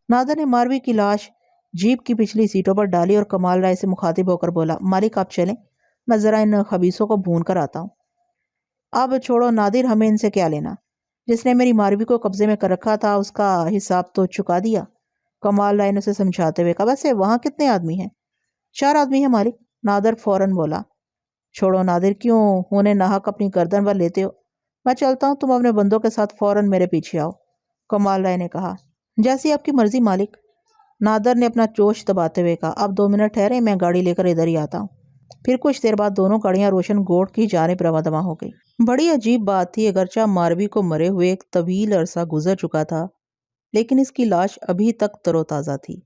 نادر نے ماروی کی لاش جیپ کی پچھلی سیٹوں پر ڈالی اور کمال رائے سے مخاطب ہو کر بولا، مالک آپ چلیں، میں ذرا ان خبیثوں کو بھون کر آتا ہوں۔ اب چھوڑو نادر، ہمیں ان سے کیا لینا؟ جس نے میری ماروی کو قبضے میں کر رکھا تھا اس کا حساب تو چکا دیا۔ کمال رائے نے اسے سمجھاتے ہوئے کہا، ویسے وہاں کتنے آدمی ہیں؟ 4 آدمی ہیں مالک، نادر فوراً بولا۔ چھوڑو نادر، کیوں انہیں ناحق اپنی گردن پر لیتے ہو؟ میں چلتا ہوں، تم اپنے بندوں کے ساتھ فوراً میرے پیچھے آؤ، کمال رائے نے کہا۔ جیسی آپ کی مرضی مالک، نادر نے اپنا جوش دباتے ہوئے کہا۔ اب 2 منٹ ٹھہرے، میں گاڑی لے کر ادھر ہی آتا ہوں۔ پھر کچھ دیر بعد دونوں گاڑیاں روشن گوٹ کی جانب رواں دواں ہو گئی۔ بڑی عجیب بات تھی، اگرچہ ماروی کو مرے ہوئے ایک طویل عرصہ گزر چکا تھا، لیکن اس کی لاش ابھی تک تر و تازہ تھی۔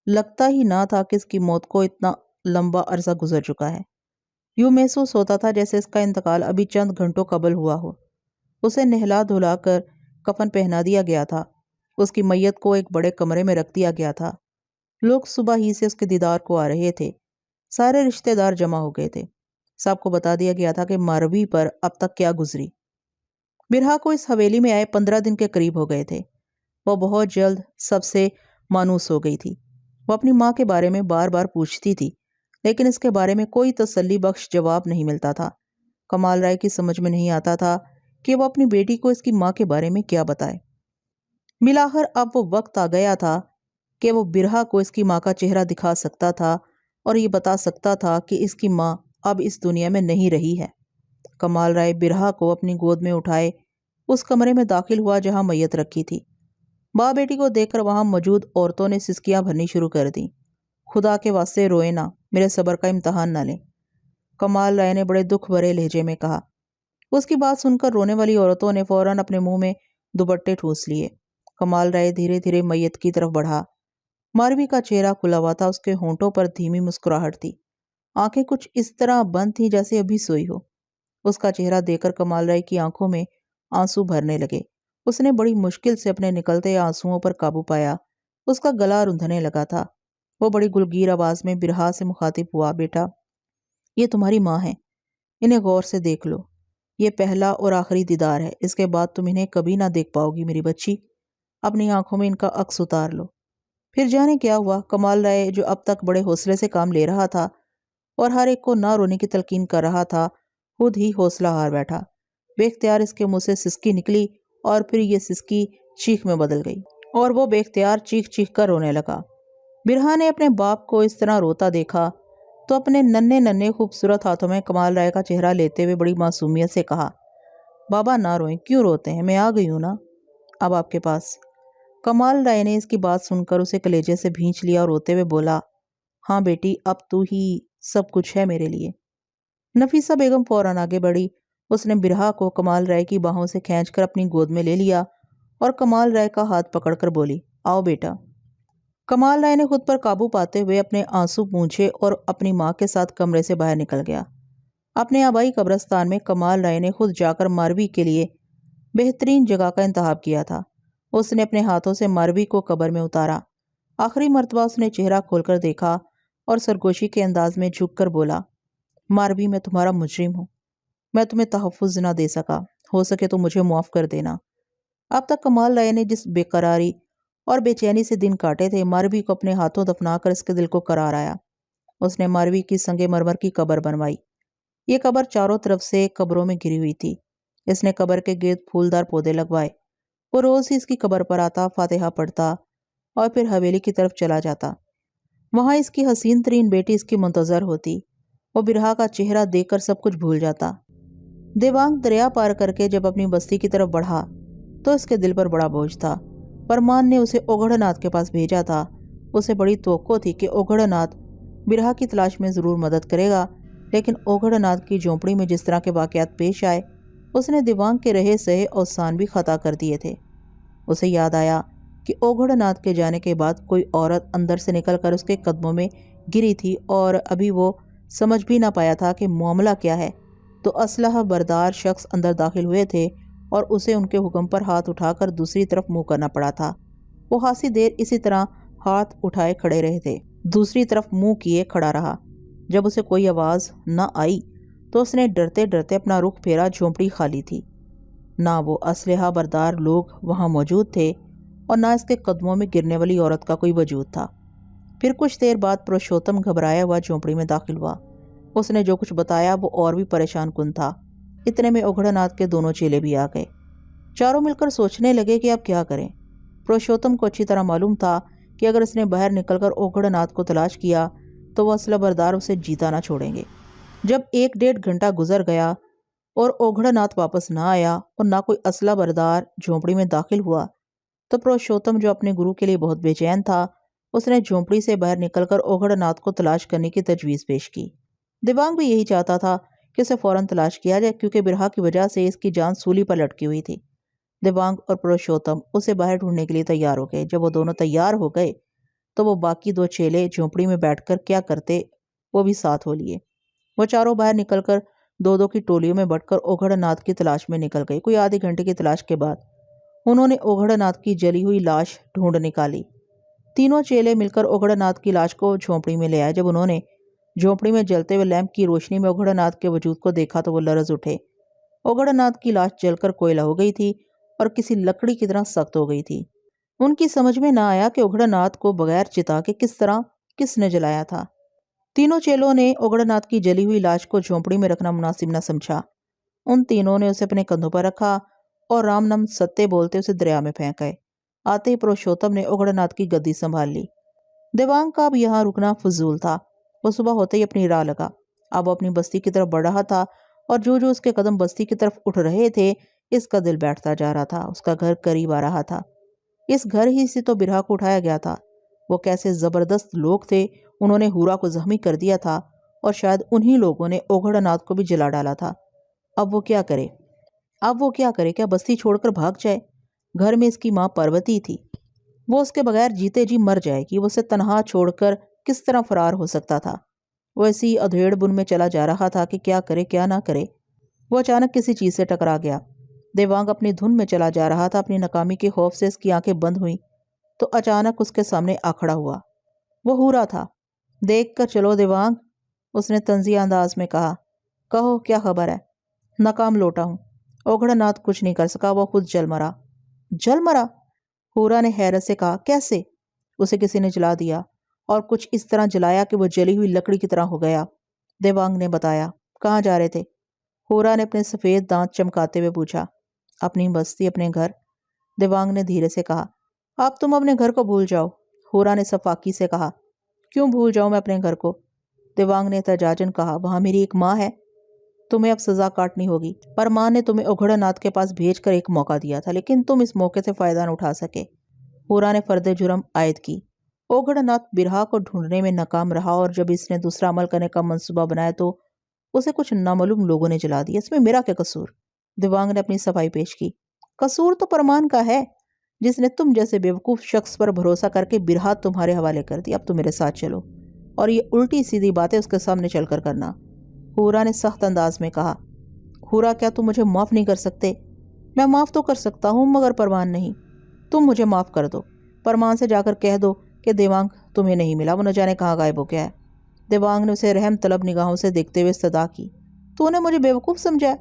لگتا ہی نہ تھا کہ اس کی موت کو اتنا لمبا عرصہ گزر چکا ہے۔ یوں محسوس ہوتا تھا جیسے اس کا انتقال ابھی چند گھنٹوں قبل ہوا ہو۔ اسے نہلا دھلا کر کفن پہنا دیا گیا تھا، اس کی میت کو ایک بڑے کمرے میں رکھ دیا گیا تھا۔ لوگ صبح ہی سے اس کے دیدار کو آ رہے تھے، سارے رشتہ دار جمع ہو گئے تھے، سب کو بتا دیا گیا تھا کہ ماروی پر اب تک کیا گزری۔ برہا کو اس حویلی میں آئے 15 دن کے قریب ہو گئے تھے۔ وہ بہت جلد سب سے مانوس ہو گئی تھی۔ وہ اپنی ماں کے بارے میں بار بار پوچھتی تھی، لیکن اس کے بارے میں کوئی تسلی بخش جواب نہیں ملتا تھا۔ کمال رائے کی سمجھ میں نہیں آتا تھا کہ وہ اپنی بیٹی کو اس کی ماں کے بارے میں کیا بتائے۔ بالآخر اب وہ وقت آ گیا تھا کہ وہ برہا کو اس کی ماں کا چہرہ دکھا سکتا تھا اور یہ بتا سکتا تھا کہ اس کی ماں اب اس دنیا میں نہیں رہی ہے۔ کمال رائے برہا کو اپنی گود میں اٹھائے اس کمرے میں داخل ہوا جہاں میت رکھی تھی۔ ماں بیٹی کو دیکھ کر وہاں موجود عورتوں نے سسکیاں بھرنی شروع کر دیں۔ خدا کے واسطے روئے نہ، میرے صبر کا امتحان نہ لیں، کمال رائے نے بڑے دکھ بھرے لہجے میں کہا۔ اس کی بات سن کر رونے والی عورتوں نے فوراً اپنے منہ میں دوپٹے ٹھونس لیے۔ کمال رائے دھیرے دھیرے میت کی طرف بڑھا۔ ماروی کا چہرہ کھلا ہوا تھا، اس کے ہونٹوں پر دھیمی مسکراہٹ تھی، آنکھیں کچھ اس طرح بند تھیں جیسے ابھی سوئی ہو۔ اس کا چہرہ دیکھ کر کمال رائے کی آنکھوں میں آنسو بھرنے لگے۔ اس نے بڑی مشکل سے اپنے نکلتے آنسوؤں پر قابو پایا، اس کا گلا روندھنے لگا تھا۔ وہ بڑی گلگیر آواز میں برہا سے مخاطب ہوا، بیٹا، یہ تمہاری ماں ہیں، انہیں غور سے دیکھ لو، یہ پہلا اور آخری دیدار ہے، اس کے بعد تم انہیں کبھی نہ دیکھ پاؤ گی میری بچی، اپنی آنکھوں میں ان کا عکس اتار لو۔ پھر جانے کیا ہوا، کمال رائے جو اب تک بڑے حوصلے سے کام لے رہا تھا اور ہر ایک کو نہ رونے کی تلقین کر رہا تھا، خود ہی حوصلہ ہار بیٹھا۔ بے اختیار اس کے منہ سے سسکی نکلی اور پھر یہ سسکی چیخ میں بدل گئی اور وہ بے اختیار چیخ چیخ کر رونے لگا۔ برہا نے اپنے باپ کو اس طرح روتا دیکھا تو اپنے ننھے ننھے خوبصورت ہاتھوں میں کمال رائے کا چہرہ لیتے ہوئے بڑی معصومیت سے کہا، بابا نہ روئیں، کیوں روتے ہیں، میں آ گئی ہوں نا اب آپ کے پاس۔ کمال رائے نے اس کی بات سن کر اسے کلیجے سے بھینچ لیا اور روتے ہوئے بولا، ہاں بیٹی، اب تو ہی سب کچھ ہے میرے لیے۔ نفیسہ بیگم فوراً آگے بڑھی، اس نے برہا کو کمال رائے کی باہوں سے کھینچ کر اپنی گود میں لے لیا اور کمال رائے کا ہاتھ پکڑ کر بولی، آؤ بیٹا۔ کمال رائے نے خود پر قابو پاتے ہوئے اپنے آنسو پونچھے اور اپنی ماں کے ساتھ کمرے سے باہر نکل گیا۔ اپنے آبائی قبرستان میں کمال رائے نے خود جا کر ماروی کے لیے بہترین جگہ کا انتخاب کیا تھا۔ اس نے اپنے ہاتھوں سے ماروی کو قبر میں اتارا۔ آخری مرتبہ اس نے چہرہ کھول کر دیکھا اور سرگوشی کے انداز میں جھک کر بولا، ماروی، میں تمہارا مجرم ہوں، میں تمہیں تحفظ نہ دے سکا، ہو سکے تو مجھے معاف کر دینا۔ اب تک کمال رائے نے جس بے قراری اور بے چینی سے دن کاٹے تھے، ماروی کو اپنے ہاتھوں دفنا کر اس کے دل کو قرار آیا۔ اس نے ماروی کی سنگ مرمر کی قبر بنوائی۔ یہ قبر چاروں طرف سے قبروں میں گھری ہوئی تھی۔ اس نے قبر کے گرد پھولدار پودے لگوائے۔ وہ روز ہی اس کی قبر پر آتا، فاتحہ پڑھتا اور پھر حویلی کی طرف چلا جاتا۔ وہاں اس کی حسین ترین بیٹی اس کی منتظر ہوتی۔ وہ برہا کا چہرہ دیکھ کر سب کچھ بھول جاتا۔ دیوانگ دریا پار کر کے جب اپنی بستی کی طرف بڑھا تو اس کے دل پر بڑا بوجھ تھا۔ پرمان نے اسے اوگھڑ ناتھ کے پاس بھیجا تھا۔ اسے بڑی توقع تھی کہ اوگھڑ ناتھ برہا کی تلاش میں ضرور مدد کرے گا، لیکن اوگھڑ ناتھ کی جھونپڑی میں جس طرح کے واقعات پیش آئے، اس نے دیوانگ کے رہے سہے اوسان بھی خطا کر دیے تھے۔ اسے یاد آیا کہ اوگھڑ ناتھ کے جانے کے بعد کوئی عورت اندر سے نکل کر اس کے قدموں میں گری تھی اور ابھی وہ سمجھ بھی نہ پایا تھا کہ معاملہ کیا ہے، تو اسلحہ بردار شخص اندر داخل ہوئے تھے اور اسے ان کے حکم پر ہاتھ اٹھا کر دوسری طرف منہ کرنا پڑا تھا۔ وہ خاصی دیر اسی طرح ہاتھ اٹھائے کھڑے رہے تھے، دوسری طرف منہ کیے کھڑا رہا۔ جب اسے کوئی آواز نہ آئی تو اس نے ڈرتے ڈرتے اپنا رخ پھیرا۔ جھونپڑی خالی تھی، نہ وہ اسلحہ بردار لوگ وہاں موجود تھے اور نہ اس کے قدموں میں گرنے والی عورت کا کوئی وجود تھا۔ پھر کچھ دیر بعد پروشوتم گھبرایا ہوا جھونپڑی میں داخل ہوا۔ اس نے جو کچھ بتایا وہ اور بھی پریشان کن تھا۔ اتنے میں اوگھڑ ناتھ کے دونوں چیلے بھی آ گئے۔ چاروں مل کر سوچنے لگے کہ اب کیا کریں۔ پروشوتم کو اچھی طرح معلوم تھا کہ اگر اس نے باہر نکل کر اوگھڑ ناتھ کو تلاش کیا تو وہ اسلحہ بردار اسے جیتا نہ چھوڑیں گے۔ جب 1-1.5 گھنٹہ گزر گیا اور اوگھڑ ناتھ واپس نہ آیا اور نہ کوئی اسلحہ بردار جھونپڑی میں داخل ہوا تو پروشوتم جو اپنے گرو کے لیے بہت بے چین تھا، اس نے جھونپڑی سے باہر نکل کر اوگھڑ ناتھ کو تلاش کرنے کی تجویز پیش کی۔ دیوانگ بھی یہی چاہتا تھا کہ اسے فوراً تلاش کیا جائے، کیونکہ برہا کی وجہ سے اس کی جان سولی پر لٹکی ہوئی تھی۔ دیوانگ اور پروشوتم اسے باہر ڈھونڈنے کے لیے تیار ہو گئے۔ جب وہ دونوں تیار ہو گئے تو وہ باقی 2 چیلے جھونپڑی میں بیٹھ کر کیا کرتے وہ بھی ساتھ ہو لیے۔ وہ چاروں باہر نکل کر 2-2 کی ٹولیوں میں بٹ کر اوگھڑ ناتھ کی تلاش میں نکل گئے۔ کوئی آدھے گھنٹے کی تلاش کے بعد انہوں نے اوگھڑ ناتھ کی جلی ہوئی لاش ڈھونڈ نکالی۔ تینوں چیلے مل کر اوگھڑ ناتھ کی لاش کو جھونپڑی میں لے آئے۔ جب انہوں نے جھونپڑی میں جلتے ہوئے لیمپ کی روشنی میں اوگھڑ ناتھ کے وجود کو دیکھا تو وہ لرز اٹھے۔ اوگھڑ ناتھ کی لاش جل کر کوئلہ ہو گئی تھی اور کسی لکڑی کی طرح سخت ہو گئی تھی۔ ان کی سمجھ میں نہ آیا کہ اوگھڑ ناتھ کو بغیر چتا کے کس نے جلایا تھا۔ تینوں چیلوں نے اوگھڑ ناتھ کی جلی ہوئی لاش کو جھونپڑی میں رکھنا مناسب نہ سمجھا۔ ان تینوں نے اسے اپنے کندھوں پر رکھا اور رام نم ستتے بولتے اسے دریا میں پھینک گئے۔ آتے ہی پروشوتم نے اوگھڑ ناتھ کی گدی سنبھال لی۔ دیوانگ کا اب یہاں رکنا فضول تھا۔ وہ صبح ہوتے ہی اپنی راہ لگا۔ اب وہ اپنی بستی کی طرف بڑھ رہا تھا اور جو اس کے قدم بستی کی طرف اٹھ رہے تھے اس کا دل بیٹھتا جا رہا تھا۔ اس کا گھر قریب آ رہا تھا۔ اس گھر ہی سے تو برہا کو اٹھایا گیا تھا۔ وہ کیسے زبردست لوگ تھے، انہوں نے ہورا کو زخمی کر دیا تھا اور شاید انہی لوگوں نے اوگھڑ ناتھ کو بھی جلا ڈالا تھا۔ اب وہ کیا کرے؟ کیا بستی چھوڑ کر بھاگ جائے؟ گھر میں اس کی ماں پاروتی تھی، وہ اس کے بغیر جیتے جی مر جائے گی۔ وہ اسے تنہا چھوڑ کر کس طرح فرار ہو سکتا تھا؟ وہ اسی ادھیڑ بن میں چلا جا رہا تھا کہ کیا کرے کیا نہ کرے۔ وہ اچانک کسی چیز سے ٹکرا گیا۔ دیوانگ اپنی دھن میں چلا جا رہا تھا۔ اپنی ناکامی کے خوف سے اس کی آنکھیں بند ہوئیں تو اچانک اس کے سامنے آ کھڑا ہوا۔ وہ ہورا تھا۔ دیکھ کر چلو دیوانگ، اس نے طنزیہ انداز میں کہا۔ کہو کیا خبر ہے؟ ناکام لوٹا ہوں۔ اوگھڑ ناتھ کچھ نہیں کر سکا، وہ خود جل مرا۔ جل مرا؟ ہورا نے حیرت سے کہا۔ کیسے؟ اسے کسی نے جلا دیا اور کچھ اس طرح جلایا کہ وہ جلی ہوئی لکڑی کی طرح ہو گیا۔ دیوانگ نے بتایا۔ کہاں جا رہے تھے؟ ہورا نے اپنے سفید دانت چمکاتے ہوئے پوچھا۔ اپنی بستی، اپنے گھر، دیوانگ نے دھیرے سے کہا۔ اب تم اپنے گھر کو بھول جاؤ، ہورا نے صفاقی سے کہا۔ کیوں بھول جاؤں میں اپنے گھر کو؟ دیوانگ نے احتجاجاً کہا۔ وہاں میری ایک ماں ہے، تمہیں اب سزا کاٹنی ہوگی۔ پر ماں نے تمہیں اوگھڑ ناتھ کے پاس بھیج کر ایک موقع دیا تھا، لیکن تم اس موقع سے فائدہ نہ اٹھا سکے۔ ہورا نے فرد جرم عائد کی۔ اوگھڑ ناتھ برہا کو ڈھونڈنے میں ناکام رہا اور جب اس نے دوسرا عمل کرنے کا منصوبہ بنایا تو اسے کچھ نامعلوم لوگوں نے جلا دیا۔ اس میں میرا کیا قصور؟ دیوانگ نے اپنی صفائی پیش کی۔ قصور تو پرمان کا ہے، جس نے تم جیسے بیوقوف شخص پر بھروسہ کر کے برہا تمہارے حوالے کر دی۔ اب تم میرے ساتھ چلو اور یہ الٹی سیدھی باتیں اس کے سامنے چل کر کرنا، ہورا نے سخت انداز میں کہا۔ ہورا، کیا تم مجھے معاف نہیں کر سکتے؟ میں معاف تو کر سکتا ہوں مگر پرمان نہیں۔ تم مجھے معاف کر دو۔ پرمان سے جا کر کہہ دو کہ دیوانگ تمہیں نہیں ملا، وہ نہ جانے کہاں غائب ہو گیا ہے۔ دیوانگ نے اسے رحم طلب نگاہوں سے دیکھتے ہوئے استدعا کی۔ تو نے مجھے بیوقوف سمجھا ہے،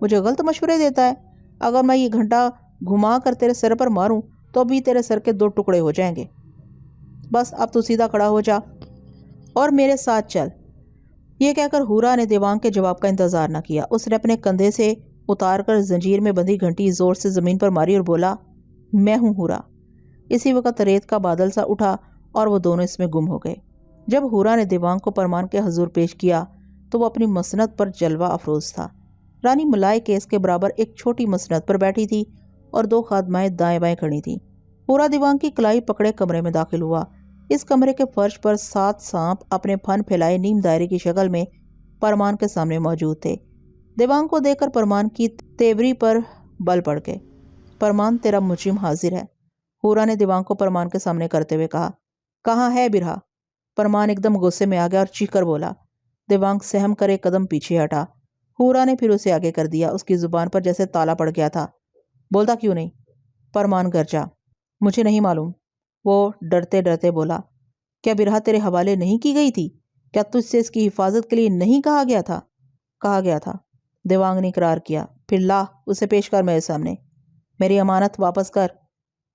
مجھے غلط مشورے دیتا ہے۔ اگر میں یہ گھنٹا گھما کر تیرے سر پر ماروں تو ابھی تیرے سر کے 2 ٹکڑے ہو جائیں گے۔ بس اب تو سیدھا کھڑا ہو جا اور میرے ساتھ چل۔ یہ کہہ کر ہورا نے دیوانگ کے جواب کا انتظار نہ کیا۔ اس نے اپنے کندھے سے اتار کر زنجیر میں بندھی گھنٹی زور سے زمین پر ماری اور بولا، میں ہوں ہورا۔ اسی وقت ریت کا بادل سا اٹھا اور وہ دونوں اس میں گم ہو گئے۔ جب ہورا نے دیوانگ کو پرمان کے حضور پیش کیا تو وہ اپنی مسند پر جلوہ افروز تھا۔ رانی ملائی کیس کے برابر ایک چھوٹی مسند پر بیٹھی تھی اور 2 خادمائیں دائیں بائیں کھڑی تھیں۔ ہورا دیوانگ کی کلائی پکڑے کمرے میں داخل ہوا۔ اس کمرے کے فرش پر 7 سانپ اپنے پھن پھیلائے نیم دائرے کی شکل میں پرمان کے سامنے موجود تھے۔ دیوانگ کو دیکھ کر پرمان کی تیوری پر بل پڑ گئے۔ پرمان، تیرا مجرم حاضر ہے، ہورا نے دیوانگ کو پرمان کے سامنے کرتے ہوئے کہا۔ کہاں ہے برہا؟ پرمان ایک دم غصے میں آ گیا اور چیخ کر بولا۔ دیوانگ سہم کر ایک قدم پیچھے ہٹا۔ ہورا نے پھر اسے آگے کر دیا۔ اس کی زبان پر جیسے تالا پڑ گیا تھا۔ بولتا کیوں نہیں؟ پرمان گرجا۔ مجھے نہیں معلوم، وہ ڈرتے ڈرتے بولا۔ کیا برہا تیرے حوالے نہیں کی گئی تھی؟ کیا تجھ سے اس کی حفاظت کے لیے نہیں کہا گیا تھا؟ کہا گیا تھا، دیوانگ نے اقرار کیا۔ پھر لا اسے پیش کر میرے سامنے، میری امانت واپس کر۔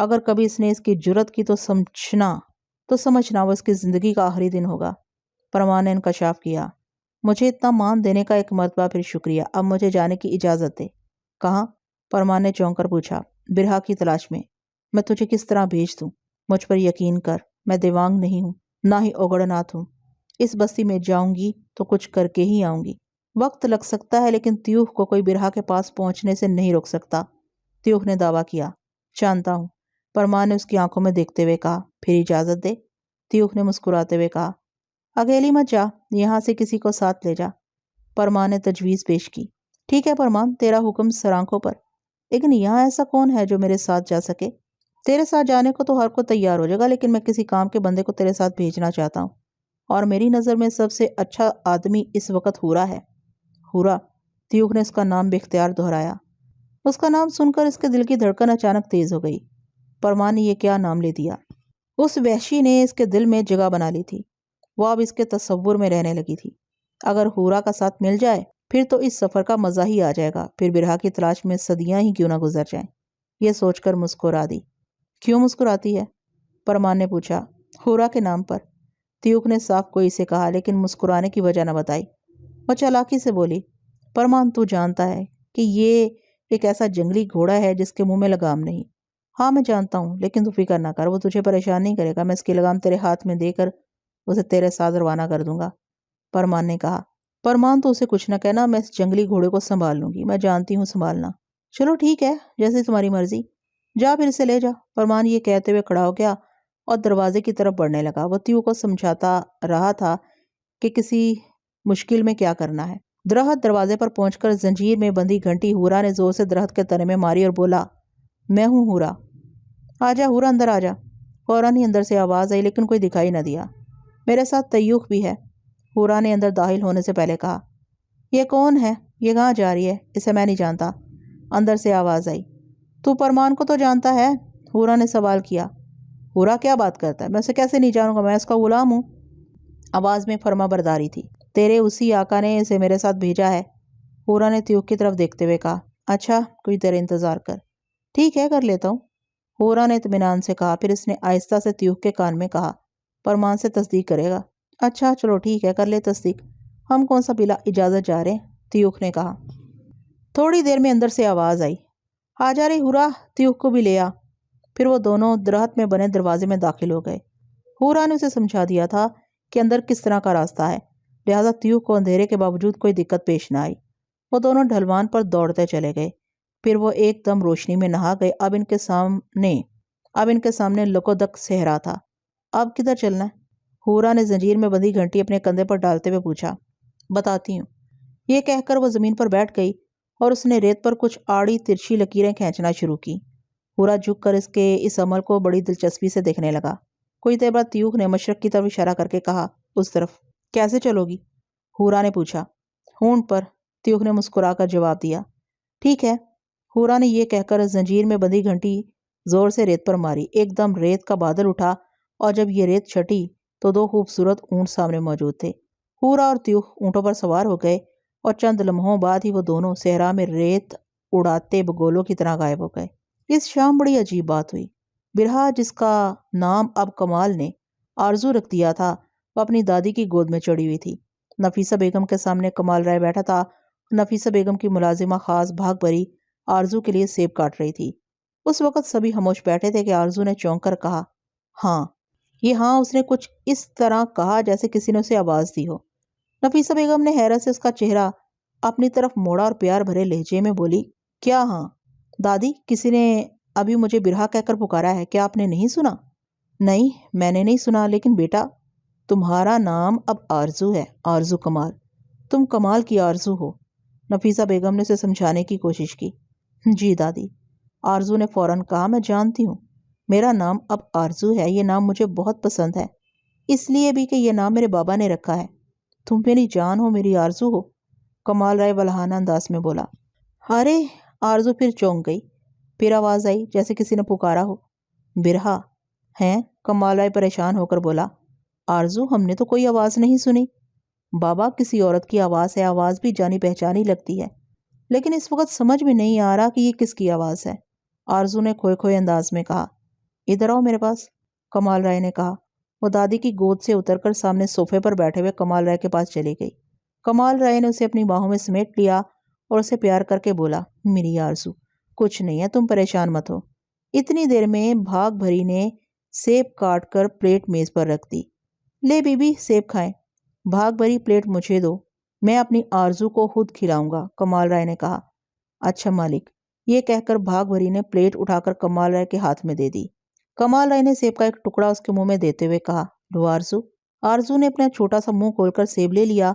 اگر کبھی اس نے اس کی جرت کی تو سمجھنا وہ اس کی زندگی کا آخری دن ہوگا۔ پرمان نے انکشاف کیا۔ مجھے اتنا مان دینے کا ایک مرتبہ پھر شکریہ، اب مجھے جانے کی اجازت دے۔ کہاں؟ پرمان نے چونک کر پوچھا۔ برہا کی تلاش میں۔ میں تجھے کس طرح بھیج دوں؟ مجھ پر یقین کر، میں دیوانگ نہیں ہوں، نہ ہی اوگڑ ناتھ ہوں۔ اس بستی میں جاؤں گی تو کچھ کر کے ہی آؤں گی۔ وقت لگ سکتا ہے لیکن تیوخ کو کوئی برہا کے پاس پہنچنے سے نہیں روک سکتا، تیوخ نے دعویٰ کیا۔ جانتا ہوں، پرمان نے اس کی آنکھوں میں دیکھتے ہوئے کہا۔ پھر اجازت دے، تیوخ نے مسکراتے ہوئے کہا۔ اکیلی مت جا، یہاں سے کسی کو ساتھ لے جا، پرمان نے تجویز پیش کی۔ ٹھیک ہے پرمان، تیرا حکم سر آنکھوں پر، لیکن یہاں ایسا کون ہے جو میرے ساتھ جا سکے؟ تیرے ساتھ جانے کو تو ہر کوئی تیار ہو جائے گا، لیکن میں کسی کام کے بندے کو تیرے ساتھ بھیجنا چاہتا ہوں، اور میری نظر میں سب سے اچھا آدمی اس وقت ہورا ہے۔ ہورا؟ تیوخ نے اس کا نام بے اختیار دہرایا۔ اس کا نام سن کر اس کے دل کی دھڑکن اچانک تیز ہو گئی۔ پرمان نے یہ کیا نام لے دیا؟ اس وحشی نے اس کے دل میں جگہ بنا لی تھی، وہ اب اس کے تصور میں رہنے لگی تھی۔ اگر ہورا کا ساتھ مل جائے پھر تو اس سفر کا مزہ ہی آ جائے گا، پھر برہا کی تلاش میں صدیاں ہی کیوں نہ گزر جائیں۔ یہ سوچ کر مسکرا دی۔ کیوں مسکراتی ہے؟ پرمان نے پوچھا۔ ہورا کے نام پر، تیوخ نے صاف کوئی سے کہا، لیکن مسکرانے کی وجہ نہ بتائی۔ وہ چالاکی سے بولی۔ پرمان، تو جانتا ہے کہ یہ ایک ایسا جنگلی گھوڑا ہے جس کے منہ میں لگام نہیں۔ ہاں میں جانتا ہوں، لیکن تو فکر نہ کر، وہ تجھے پریشان نہیں کرے گا، میں اس کی لگام تیرے ہاتھ میں دے کر اسے تیرے ساتھ روانہ کر دوں گا، پرمان نے کہا۔ پرمان، تو اسے کچھ نہ کہنا، میں اس جنگلی گھوڑے کو سنبھال لوں گی، میں جانتی ہوں سنبھالنا۔ چلو ٹھیک ہے، جیسے تمہاری مرضی، جا پھر اسے لے جا۔ پرمان یہ کہتے ہوئے کھڑا ہو گیا اور دروازے کی طرف بڑھنے لگا۔ وہ تیو کو سمجھاتا رہا تھا کہ کسی مشکل میں کیا کرنا ہے۔ درخت دروازے پر پہنچ کر زنجیر میں بندھی گھنٹی ہورا نے زور سے درخت کے تنے میں ماری اور بولا، میں ہوں ہورا۔ آجا ہورا، اندر آجا۔ فوراً ہی اندر سے آواز آئی، لیکن کوئی دکھائی نہ دیا۔ میرے ساتھ تیوخ بھی ہے، ہورا نے اندر داخل ہونے سے پہلے کہا۔ یہ کون ہے؟ یہ کہاں جا رہی ہے؟ اسے میں نہیں جانتا، اندر سے آواز آئی۔ تو پرمان کو تو جانتا ہے؟ ہورا نے سوال کیا۔ ہورا کیا بات کرتا ہے؟ میں اسے کیسے نہیں جانوں گا، میں اس کا غلام ہوں۔ آواز میں فرما برداری تھی۔ تیرے اسی آقا نے اسے میرے ساتھ بھیجا ہے، ہورا نے تیوخ کی طرف دیکھتے ہوئے کہا۔ اچھا، کوئی دیر انتظار کر۔ ٹھیک ہے، کر لیتا ہوں، ہورا نے اطمینان سے کہا۔ پھر اس نے آہستہ سے تیوخ کے کان میں کہا، پرمان سے تصدیق کرے گا؟ اچھا چلو ٹھیک ہے، کر لے تصدیق، ہم کون سا بلا اجازت جا رہے ہیں، تیوخ نے کہا۔ تھوڑی دیر میں اندر سے آواز آئی، آ جا رہی ہورا، تیوخ کو بھی لے آ۔ پھر وہ دونوں درخت میں بنے دروازے میں داخل ہو گئے۔ ہورا نے اسے سمجھا دیا تھا کہ اندر کس طرح کا راستہ ہے، لہٰذا تیوخ کو اندھیرے کے باوجود کوئی دقت پیش نہ آئی۔ وہ دونوں ڈھلوان پر دوڑتے چلے گئے، پھر وہ ایک دم روشنی میں نہا گئے۔ اب ان کے سامنے لکودک صحرا تھا۔ اب کدھر چلنا ہے؟ ہورا نے زنجیر میں بندھی گھنٹی اپنے کندھے پر ڈالتے ہوئے پوچھا۔ بتاتی ہوں، یہ کہہ کر وہ زمین پر بیٹھ گئی اور اس نے ریت پر کچھ آڑی ترچھی لکیریں کھینچنا شروع کی۔ ہورا جھک کر اس عمل کو بڑی دلچسپی سے دیکھنے لگا۔ کچھ دیر بعد تیوخ نے مشرق کی طرف اشارہ کر کے کہا، اس طرف۔ کیسے چلو گی؟ ہورا نے پوچھا۔ ہونٹ پر، تیوخ نے مسکرا کر جواب دیا۔ ٹھیک ہے، ہورا نے یہ کہہ کر زنجیر میں بندھی گھنٹی زور سے ریت پر ماری۔ ایک دم ریت کا بادل اٹھا اور جب یہ ریت چھٹی تو دو خوبصورت اونٹ سامنے موجود تھے۔ ہورا اور تیوخ اونٹوں پر سوار ہو گئے اور چند لمحوں بعد ہی وہ دونوں صحرا میں ریت اڑاتے بگولوں کی طرح غائب ہو گئے۔ اس شام بڑی عجیب بات ہوئی۔ برہا، جس کا نام اب کمال نے آرزو رکھ دیا تھا، وہ اپنی دادی کی گود میں چڑھی ہوئی تھی۔ نفیسہ بیگم کے سامنے کمال رائے بیٹھا تھا۔ نفیسہ بیگم کی ملازمہ خاص بھاگ بھری آرزو کے لیے سیب کاٹ رہی تھی۔ اس وقت سبھی خاموش بیٹھے تھے کہ آرزو نے چونک کر کہا، ہاں۔ یہ ہاں اس نے کچھ اس طرح کہا جیسے کسی نے اسے آواز دی ہو۔ نفیسہ بیگم نے حیرت سے اس کا چہرہ اپنی طرف موڑا اور پیار بھرے لہجے میں بولی، کیا ہاں؟ دادی، کسی نے ابھی مجھے برہا کہہ کر پکارا ہے، کیا آپ نے نہیں سنا؟ نہیں، میں نے نہیں سنا، لیکن بیٹا، تمہارا نام اب آرزو ہے، آرزو کمال، تم کمال کی آرزو ہو۔ نفیسہ بیگم نے اسے سمجھانے کی کوشش کی۔ جی دادی، آرزو نے فوراً کہا، میں جانتی ہوں، میرا نام اب آرزو ہے، یہ نام مجھے بہت پسند ہے، اس لیے بھی کہ یہ نام میرے بابا نے رکھا ہے۔ تم میری جان ہو، میری آرزو ہو، کمال رائے ولہانہ انداز میں بولا۔ ارے، آرزو پھر چونک گئی۔ پھر آواز آئی جیسے کسی نے پکارا ہو، برہا ہیں؟ کمال رائے پریشان ہو کر بولا، آرزو، ہم نے تو کوئی آواز نہیں سنی۔ بابا، کسی عورت کی آواز ہے، آواز بھی جانی پہچانی لگتی ہے، لیکن اس وقت سمجھ میں نہیں آ رہا کہ یہ کس کی آواز ہے، آرزو نے کھوئے کھوئے انداز میں کہا۔ ادھر آؤ میرے پاس، کمال رائے نے کہا۔ وہ دادی کی گود سے اتر کر سامنے صوفے پر بیٹھے ہوئے کمال رائے کے پاس چلی گئی۔ کمال رائے نے اسے اپنی باہوں میں سمیٹ لیا اور اسے پیار کر کے بولا، میری آرزو، کچھ نہیں ہے، تم پریشان مت ہو۔ اتنی دیر میں بھاگ بھری نے سیب کاٹ کر پلیٹ میز پر رکھ دی۔ لے بی بی، سیب کھائیں۔ بھاگ بھری پلیٹ مجھے دو، میں اپنی آرزو کو خود کھلاؤں گا، کمال رائے نے کہا۔ اچھا مالک، یہ کہہ کر بھاگ بھری نے پلیٹ اٹھا کر کمال رائے کے ہاتھ میں دے دی۔ کمال رائے نے سیب کا ایک ٹکڑا اس کے منہ میں دیتے ہوئے کہا، لو آرزو۔ آرزو نے اپنا چھوٹا سا منہ کھول کر سیب لے لیا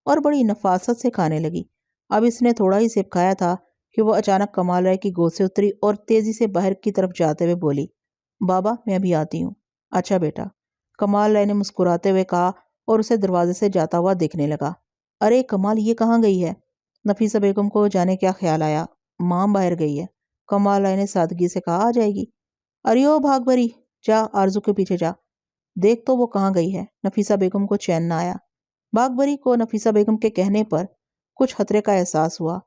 اور بڑی نفاست سے کھانے لگی۔ اب اس نے تھوڑا ہی سیب کھایا تھا کہ وہ اچانک کمال رائے کی گود سے اتری اور تیزی سے باہر کی طرف جاتے ہوئے بولی، بابا میں ابھی آتی ہوں۔ اچھا بیٹا، کمال رائے نے مسکراتے ہوئے کہا اور اسے دروازے سے جاتا ہوا دیکھنے لگا۔ ارے کمال، یہ کہاں گئی ہے؟ نفیسہ بیگم کو جانے کیا خیال آیا۔ ماں باہر گئی ہے، کمال رائے نے سادگی سے کہا، آ جائے گی۔ ارے او بھاگ بھری، جا آرزو کے پیچھے جا، دیکھ تو وہ کہاں گئی ہے۔ نفیسہ بیگم کو چین نہ آیا۔ بھاگ بھری کو نفیسہ بیگم کے کہنے پر کچھ خطرے کا احساس ہوا۔